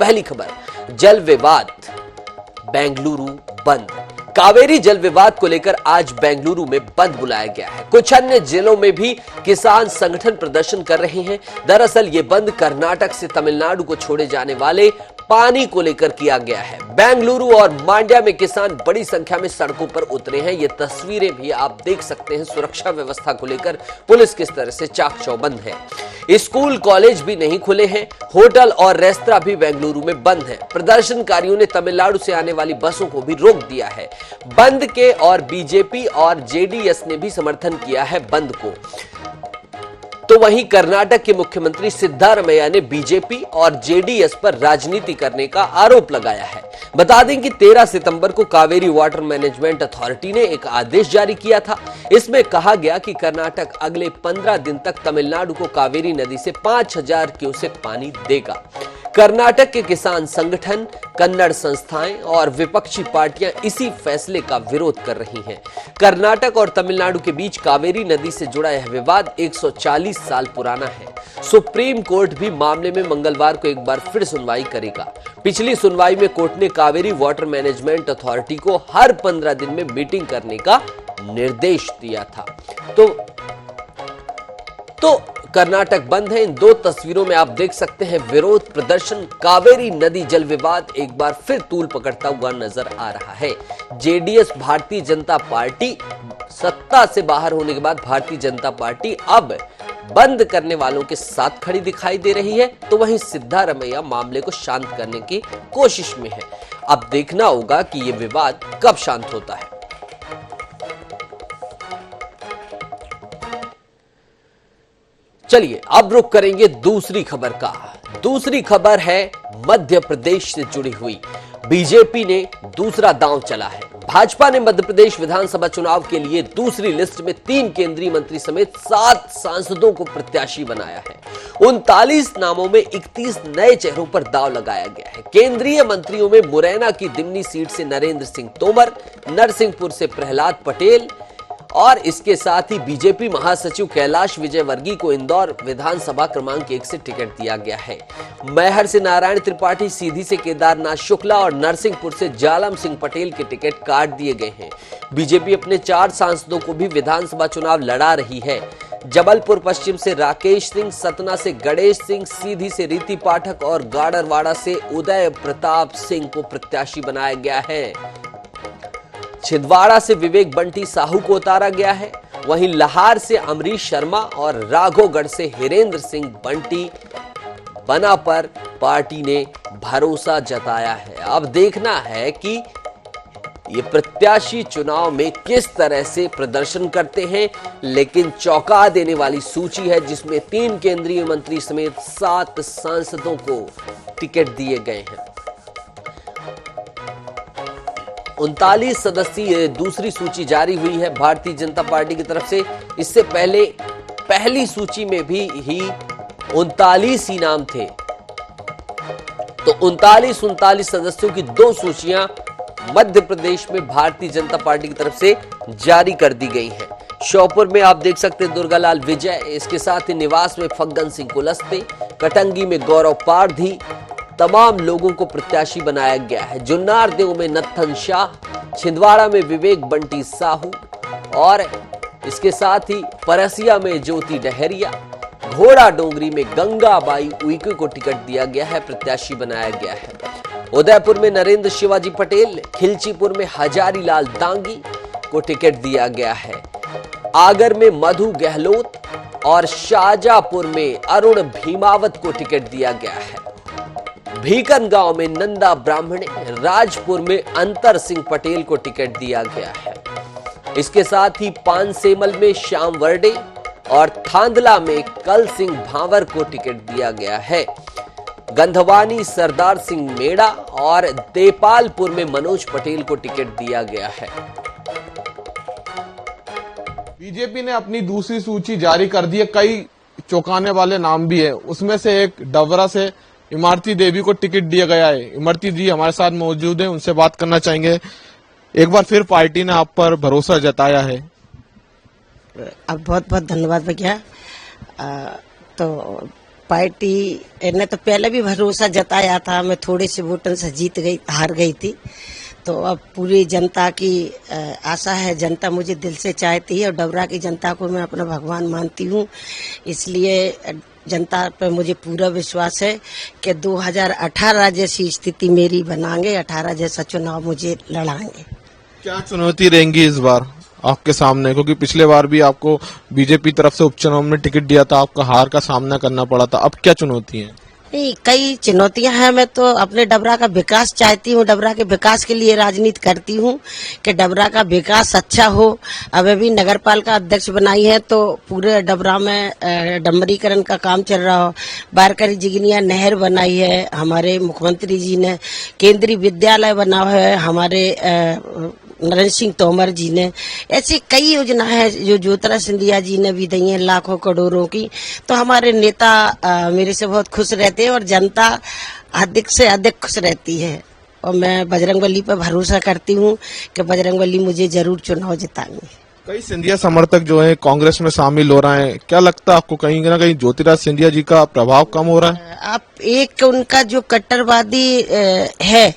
पहली खबर, जल विवाद, बेंगलुरु बंद। कावेरी जल विवाद को लेकर आज बेंगलुरु में बंद बुलाया गया है। कुछ अन्य जिलों में भी किसान संगठन प्रदर्शन कर रहे हैं। दरअसल ये बंद कर्नाटक से तमिलनाडु को छोड़े जाने वाले पानी को लेकर किया गया है। बेंगलुरु और मांड्या में किसान बड़ी संख्या में सड़कों पर उतरे हैं। ये तस्वीरें भी आप देख सकते हैं। सुरक्षा व्यवस्था को लेकर पुलिस किस तरह से चाक चौबंद है। स्कूल कॉलेज भी नहीं खुले हैं। होटल और रेस्तरां भी बेंगलुरु में बंद है। प्रदर्शनकारियों ने तमिलनाडु से आने वाली बसों को भी रोक दिया है। बंद के और बीजेपी और जेडीएस ने भी समर्थन किया है बंद को। तो वहीं कर्नाटक के मुख्यमंत्री सिद्धारमैया ने बीजेपी और जेडीएस पर राजनीति करने का आरोप लगाया है। बता दें कि 13 सितंबर को कावेरी वाटर मैनेजमेंट अथॉरिटी ने एक आदेश जारी किया था। इसमें कहा गया कि कर्नाटक अगले 15 दिन तक तमिलनाडु को कावेरी नदी से 5000 क्यूसेक पानी देगा। कर्नाटक के किसान संगठन, कन्नड़ संस्थाएं और विपक्षी पार्टियां इसी फैसले का विरोध कर रही हैं। कर्नाटक और तमिलनाडु के बीच कावेरी नदी से जुड़ा यह विवाद 140 साल पुराना है। सुप्रीम कोर्ट भी मामले में मंगलवार को एक बार फिर सुनवाई करेगा। पिछली सुनवाई में कोर्ट ने कावेरी वाटर मैनेजमेंट अथॉरिटी को हर 15 दिन में मीटिंग करने का निर्देश दिया था। तो कर्नाटक बंद है। इन दो तस्वीरों में आप देख सकते हैं विरोध प्रदर्शन। कावेरी नदी जल विवाद एक बार फिर तूल पकड़ता हुआ नजर आ रहा है। जेडीएस भारतीय जनता पार्टी सत्ता से बाहर होने के बाद भारतीय जनता पार्टी अब बंद करने वालों के साथ खड़ी दिखाई दे रही है। तो वहीं सिद्धारमैया मामले को शांत करने की कोशिश में है। अब देखना होगा कि यह विवाद कब शांत होता है। चलिए अब रुख करेंगे दूसरी खबर का। दूसरी खबर है मध्य प्रदेश से जुड़ी हुई। बीजेपी ने दूसरा दांव चला है। भाजपा ने मध्य प्रदेश विधानसभा चुनाव के लिए दूसरी लिस्ट में 3 केंद्रीय मंत्री समेत 7 सांसदों को प्रत्याशी बनाया है। 39 नामों में 31 नए चेहरों पर दांव लगाया गया है। केंद्रीय मंत्रियों में मुरैना की दिमनी सीट से नरेंद्र सिंह तोमर, नरसिंहपुर से प्रहलाद पटेल और इसके साथ ही बीजेपी महासचिव कैलाश विजयवर्गीय को इंदौर विधानसभा क्रमांक 1 से टिकट दिया गया है। मैहर से नारायण त्रिपाठी, सीधी से केदारनाथ शुक्ला और नरसिंहपुर से जालम सिंह पटेल के टिकट काट दिए गए हैं। बीजेपी अपने 4 सांसदों को भी विधानसभा चुनाव लड़ा रही है। जबलपुर पश्चिम से राकेश सिंह, सतना से गणेश सिंह, सीधी से रीति पाठक और गाडरवाड़ा से उदय प्रताप सिंह को प्रत्याशी बनाया गया है। छिंदवाड़ा से विवेक बंटी साहू को उतारा गया है। वहीं लहार से अमरीश शर्मा और राघोगढ़ से हिरेंद्र सिंह बंटी बना पर पार्टी ने भरोसा जताया है। अब देखना है कि ये प्रत्याशी चुनाव में किस तरह से प्रदर्शन करते हैं। लेकिन चौंका देने वाली सूची है जिसमें 3 केंद्रीय मंत्री समेत 7 सांसदों को टिकट दिए गए हैं। 39 सदस्यीय दूसरी सूची जारी हुई है भारतीय जनता पार्टी की तरफ से। इससे पहले पहली सूची में भी ही 39 ही नाम थे। तो 39 सदस्यों की 2 सूचियां मध्य प्रदेश में भारतीय जनता पार्टी की तरफ से जारी कर दी गई हैं। श्योपुर में आप देख सकते हैं दुर्गालाल विजय, इसके साथ ही निवास में फग्गन सिंह कुलस्ते, कटंगी में गौरव पारधी तमाम लोगों को प्रत्याशी बनाया गया है। जुन्नार देव में नत्थन शाह, छिंदवाड़ा में विवेक बंटी साहू और इसके साथ ही परसिया में ज्योति डहरिया, घोड़ा डोंगरी में गंगाबाई उइके को टिकट दिया गया है, प्रत्याशी बनाया गया है। उदयपुर में नरेंद्र शिवाजी पटेल, खिलचीपुर में हजारी लाल दांगी को टिकट दिया गया है। आगर में मधु गहलोत और शाहजहांपुर में अरुण भीमावत को टिकट दिया गया है। भीकन गांव में नंदा ब्राह्मणे, राजपुर में अंतर सिंह पटेल को टिकट दिया गया है। इसके साथ ही पानसेमल में श्याम वर्डे और थांदला में कल सिंह भांवर को टिकट दिया गया है। गंधवानी सरदार सिंह मेड़ा और देपालपुर में मनोज पटेल को टिकट दिया गया है। बीजेपी ने अपनी दूसरी सूची जारी कर दी है। कई चौंकाने वाले नाम भी है। उसमें से एक डबरा से इमरती देवी को टिकट दिया गया है। इमरती जी हमारे साथ मौजूद हैं, उनसे बात करना चाहेंगे। एक बार फिर पार्टी ने आप पर भरोसा जताया है। अब बहुत बहुत धन्यवाद भैया। तो पार्टी ने तो पहले भी भरोसा जताया था, मैं थोड़े से वोटों से हार गई थी। तो अब पूरी जनता की आशा है, जनता मुझे दिल से चाहती है और डबरा की जनता को मैं अपना भगवान मानती हूँ। इसलिए जनता पर मुझे पूरा विश्वास है कि 2018 जैसी स्थिति मेरी बनाएंगे, 18 जैसा चुनाव मुझे लड़ाएंगे। क्या चुनौती रहेंगी इस बार आपके सामने, क्योंकि पिछले बार भी आपको बीजेपी तरफ से उपचुनाव में टिकट दिया था, आपका हार का सामना करना पड़ा था, अब क्या चुनौती है? नहीं, कई चुनौतियां हैं। मैं तो अपने डबरा का विकास चाहती हूँ, डबरा के विकास के लिए राजनीति करती हूँ कि डबरा का विकास अच्छा हो। अब अभी नगर पालिका अध्यक्ष बनाई है तो पूरे डबरा में डम्बरीकरण का काम चल रहा हो। बारकरी जिगनिया नहर बनाई है हमारे मुख्यमंत्री जी ने, केंद्रीय विद्यालय बना है हमारे नरेंद्र सिंह तोमर जी ने। ऐसी कई योजना है जो ज्योतिरादित्य सिंधिया जी ने भी दी है, लाखों करोड़ों की। तो हमारे नेता मेरे से बहुत खुश रहते हैं और जनता अधिक से अधिक खुश रहती है। और मैं बजरंगबली पर भरोसा करती हूँ कि बजरंगबली मुझे जरूर चुनाव जिताएंगे। कई सिंधिया समर्थक जो है कांग्रेस में शामिल हो रहे हैं, क्या लगता है आपको कहीं ना कहीं ज्योतिरादित्य सिंधिया जी का प्रभाव कम हो रहा है? आप एक उनका जो कट्टरवादी है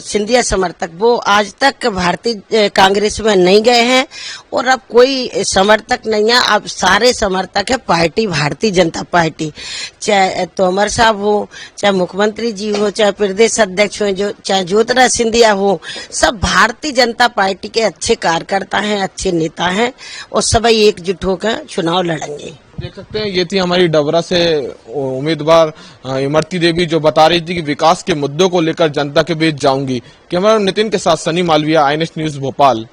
सिंधिया समर्थक, वो आज तक भारतीय कांग्रेस में नहीं गए हैं और अब कोई समर्थक नहीं है। अब सारे समर्थक है पार्टी भारतीय जनता पार्टी, चाहे तोमर साहब हो, चाहे मुख्यमंत्री जी हो, चाहे प्रदेश अध्यक्ष हो, जो चाहे ज्योतिरादित्य सिंधिया हो, सब भारतीय जनता पार्टी के अच्छे कार्यकर्ता हैं, अच्छे नेता हैं और सभी एकजुट होकर चुनाव लड़ेंगे। देख सकते हैं ये थी हमारी डबरा से उम्मीदवार इमरती देवी, जो बता रही थी कि विकास के मुद्दों को लेकर जनता के बीच जाऊंगी। कैमरा नितिन के साथ सनी मालविया, INS न्यूज भोपाल।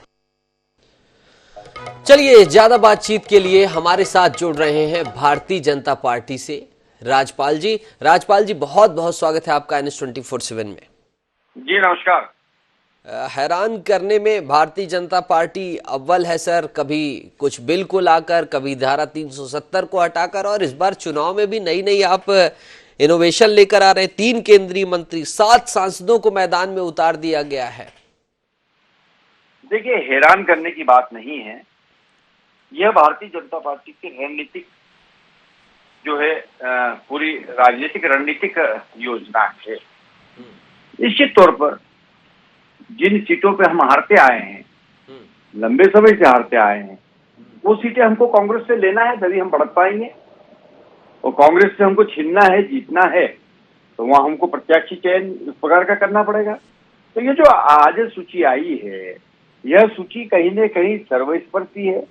चलिए, ज्यादा बातचीत के लिए हमारे साथ जुड़ रहे हैं भारतीय जनता पार्टी से राजपाल जी। राजपाल जी, बहुत बहुत स्वागत है आपका INS 24/7 में। जी नमस्कार। हैरान करने में भारतीय जनता पार्टी अव्वल है सर, कभी कुछ बिल को लाकर, कभी धारा 370 को हटाकर, और इस बार चुनाव में भी नई नई आप इनोवेशन लेकर आ रहे हैं। 3 केंद्रीय मंत्री, 7 सांसदों को मैदान में उतार दिया गया है। देखिए, हैरान करने की बात नहीं है। यह भारतीय जनता पार्टी की रणनीतिक जो है पूरी राजनीतिक रणनीतिक योजना है। निश्चित तौर पर जिन सीटों पे हम हारते आए हैं, लंबे समय से हारते आए हैं, वो सीटें हमको कांग्रेस से लेना है, तभी हम बढ़ पाएंगे। और कांग्रेस से हमको छीनना है, जीतना है, तो वहां हमको प्रत्याशी चयन इस प्रकार का करना पड़ेगा। तो ये जो आज सूची आई है, यह सूची कहीं न कहीं सर्वस्पर्शी है,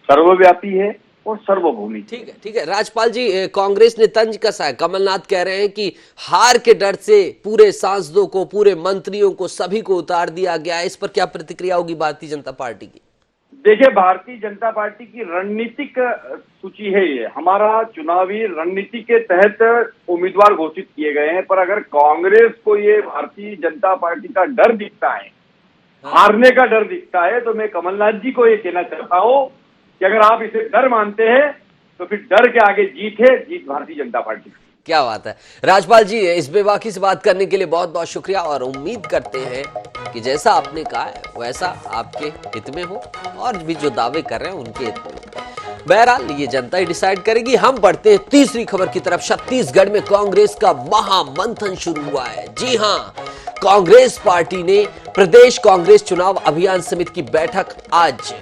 सर्वव्यापी है और सर्वभूमि। ठीक है राजपाल जी, कांग्रेस ने तंज कसा है। कमलनाथ कह रहे हैं कि हार के डर से पूरे सांसदों को, पूरे मंत्रियों को, सभी को उतार दिया गया। इस पर क्या प्रतिक्रिया होगी भारतीय जनता पार्टी की? देखिए, भारतीय जनता पार्टी की रणनीतिक सूची है ये। हमारा चुनावी रणनीति के तहत उम्मीदवार घोषित किए गए हैं, पर अगर कांग्रेस को ये भारतीय जनता पार्टी का डर दिखता है, हारने का डर दिखता है, तो मैं कमलनाथ जी को ये कहना चाहता हूँ कि अगर आप इसे डर मानते हैं तो फिर डर के आगे जीत है, जीत भारतीय जनता पार्टी। क्या बात है राजपाल जी, इस बेबाकी से बात करने के लिए बहुत बहुत शुक्रिया, और उम्मीद करते हैं कि जैसा आपने कहा है वैसा आपके हित में हो और भी जो दावे कर रहे हैं उनके हित में हो। बहरहाल ये जनता ही डिसाइड करेगी। हम बढ़ते हैं तीसरी खबर की तरफ। छत्तीसगढ़ में कांग्रेस का महामंथन शुरू हुआ है। जी हां, कांग्रेस पार्टी ने प्रदेश कांग्रेस चुनाव अभियान समिति की बैठक आज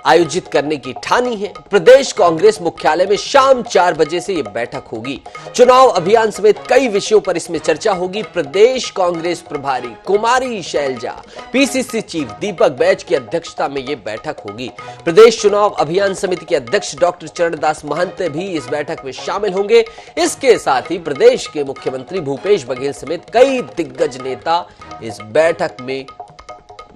आयोजित करने की ठानी है। प्रदेश कांग्रेस मुख्यालय में शाम 4 बजे से यह बैठक होगी। चुनाव अभियान समेत कई विषयों पर इसमें चर्चा होगी। प्रदेश कांग्रेस प्रभारी कुमारी शैलजा, PCC चीफ दीपक बैज की अध्यक्षता में यह बैठक होगी। प्रदेश चुनाव अभियान समिति के अध्यक्ष डॉक्टर चरणदास महंत भी इस बैठक में शामिल होंगे। इसके साथ ही प्रदेश के मुख्यमंत्री भूपेश बघेल समेत कई दिग्गज नेता इस बैठक में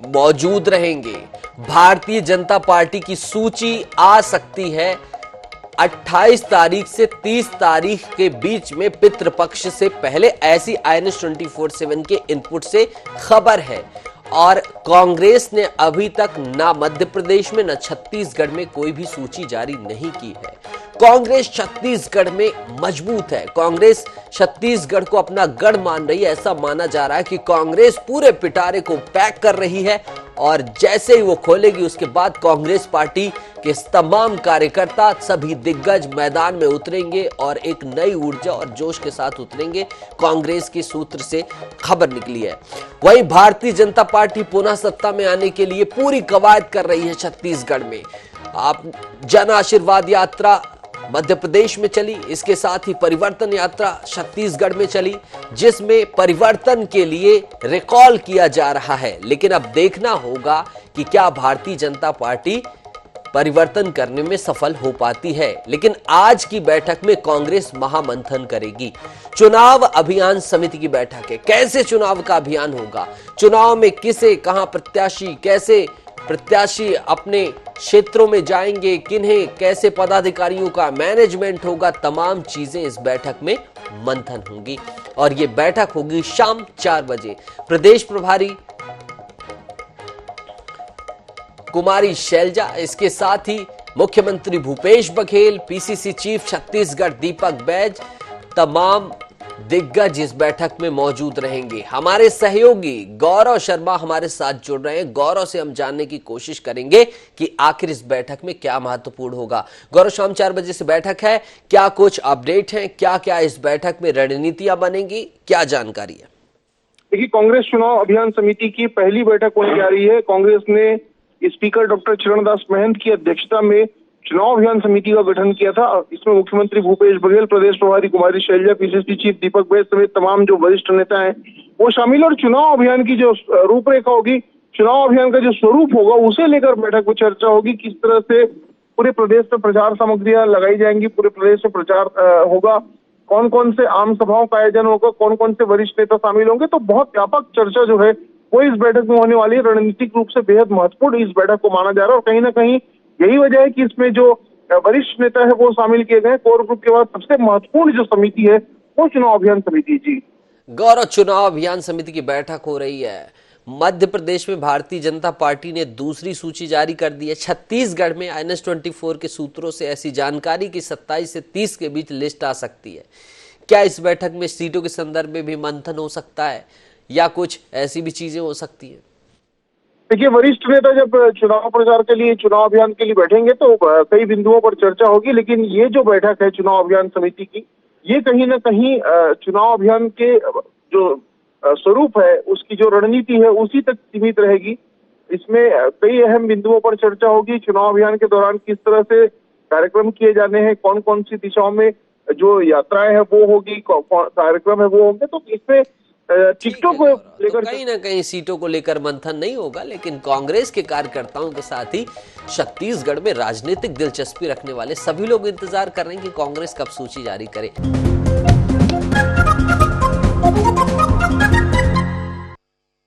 मौजूद रहेंगे। भारतीय जनता पार्टी की सूची आ सकती है 28 तारीख से 30 तारीख के बीच में, पितृपक्ष से पहले, ऐसी INS 24/7 के इनपुट से खबर है। और कांग्रेस ने अभी तक ना मध्य प्रदेश में, ना छत्तीसगढ़ में कोई भी सूची जारी नहीं की है। कांग्रेस छत्तीसगढ़ में मजबूत है। कांग्रेस छत्तीसगढ़ को अपना गढ़ मान रही है। ऐसा माना जा रहा है कि कांग्रेस पूरे पिटारे को पैक कर रही है और जैसे ही वो खोलेगी उसके बाद कांग्रेस पार्टी के तमाम कार्यकर्ता, सभी दिग्गज मैदान में उतरेंगे और एक नई ऊर्जा और जोश के साथ उतरेंगे। कांग्रेस के सूत्र से खबर निकली है। वहीं भारतीय जनता पार्टी पुनः सत्ता में आने के लिए पूरी कवायद कर रही है छत्तीसगढ़ में। आप जन आशीर्वाद यात्रा मध्य प्रदेश में चली, इसके साथ ही परिवर्तन यात्रा छत्तीसगढ़ में चली, जिसमें परिवर्तन के लिए रिकॉल किया जा रहा है। लेकिन अब देखना होगा कि क्या भारतीय जनता पार्टी परिवर्तन करने में सफल हो पाती है। लेकिन आज की बैठक में कांग्रेस महामंथन करेगी। चुनाव अभियान समिति की बैठक है। कैसे चुनाव का अभियान होगा, चुनाव में किसे कहां प्रत्याशी, कैसे प्रत्याशी अपने क्षेत्रों में जाएंगे, किन्हें कैसे पदाधिकारियों का मैनेजमेंट होगा, तमाम चीजें इस बैठक में मंथन होंगी। और ये बैठक होगी शाम 4 बजे। प्रदेश प्रभारी कुमारी शैलजा, इसके साथ ही मुख्यमंत्री भूपेश बघेल, पीसीसी चीफ छत्तीसगढ़ दीपक बैज, तमाम दिग्गज इस बैठक में मौजूद रहेंगे। हमारे सहयोगी गौरव शर्मा हमारे साथ जुड़ रहे हैं। गौरव से हम जानने की कोशिश करेंगे कि आखिर इस बैठक में क्या महत्वपूर्ण होगा। गौरव, शाम 4 बजे से बैठक है, क्या कुछ अपडेट है, क्या क्या इस बैठक में रणनीतियां बनेंगी, क्या जानकारी है? देखिए, कांग्रेस चुनाव अभियान समिति की पहली बैठक होने जा रही है। कांग्रेस ने स्पीकर डॉक्टर चरणदास महंत की अध्यक्षता में चुनाव अभियान समिति का गठन किया था। इसमें मुख्यमंत्री भूपेश बघेल, प्रदेश प्रभारी कुमारी शैलजा, पीसीसी चीफ दीपक बैज समेत तमाम जो वरिष्ठ नेता हैं वो शामिल। और चुनाव अभियान की जो रूपरेखा होगी, चुनाव अभियान का जो स्वरूप होगा, उसे लेकर बैठक में चर्चा होगी। किस तरह से पूरे प्रदेश में प्रचार सामग्रियां लगाई जाएंगी, पूरे प्रदेश में प्रचार होगा, कौन कौन से आम सभाओं का आयोजन होगा, कौन कौन से वरिष्ठ नेता शामिल होंगे। तो बहुत व्यापक चर्चा जो है वो इस बैठक में होने वाली है। रणनीतिक रूप से बेहद महत्वपूर्ण इस बैठक को माना जा रहा है। और कहीं ना कहीं यही वजह है कि इसमें जो वरिष्ठ नेता है वो शामिल किए गए। कोर ग्रुप के बाद सबसे महत्वपूर्ण जो समिति है वो चुनाव अभियान समिति। जी गौरव, चुनाव अभियान समिति की बैठक हो रही है। मध्य प्रदेश में भारतीय जनता पार्टी ने दूसरी सूची जारी कर दी है। छत्तीसगढ़ में NS24 के सूत्रों से ऐसी जानकारी कि 27 से 30 के बीच लिस्ट आ सकती है। क्या इस बैठक में सीटों के संदर्भ में भी मंथन हो सकता है या कुछ ऐसी भी चीजें हो सकती है? देखिए, वरिष्ठ नेता जब चुनाव प्रचार के लिए, चुनाव अभियान के लिए बैठेंगे तो कई बिंदुओं पर चर्चा होगी। लेकिन ये जो बैठक है चुनाव अभियान समिति की, ये कहीं ना कहीं चुनाव अभियान के जो स्वरूप है, उसकी जो रणनीति है उसी तक सीमित रहेगी। इसमें कई अहम बिंदुओं पर चर्चा होगी। चुनाव अभियान के दौरान किस तरह से कार्यक्रम किए जाने हैं, कौन कौन सी दिशाओं में जो यात्राएं हैं वो होगी, कार्यक्रम है वो होंगे। तो इसमें टिकटों को लेकर कहीं ना कहीं सीटों को लेकर मंथन नहीं होगा। लेकिन कांग्रेस के कार्यकर्ताओं के साथ ही छत्तीसगढ़ में राजनीतिक दिलचस्पी रखने वाले सभी लोग इंतजार कर रहे हैं कि कांग्रेस कब सूची जारी करे।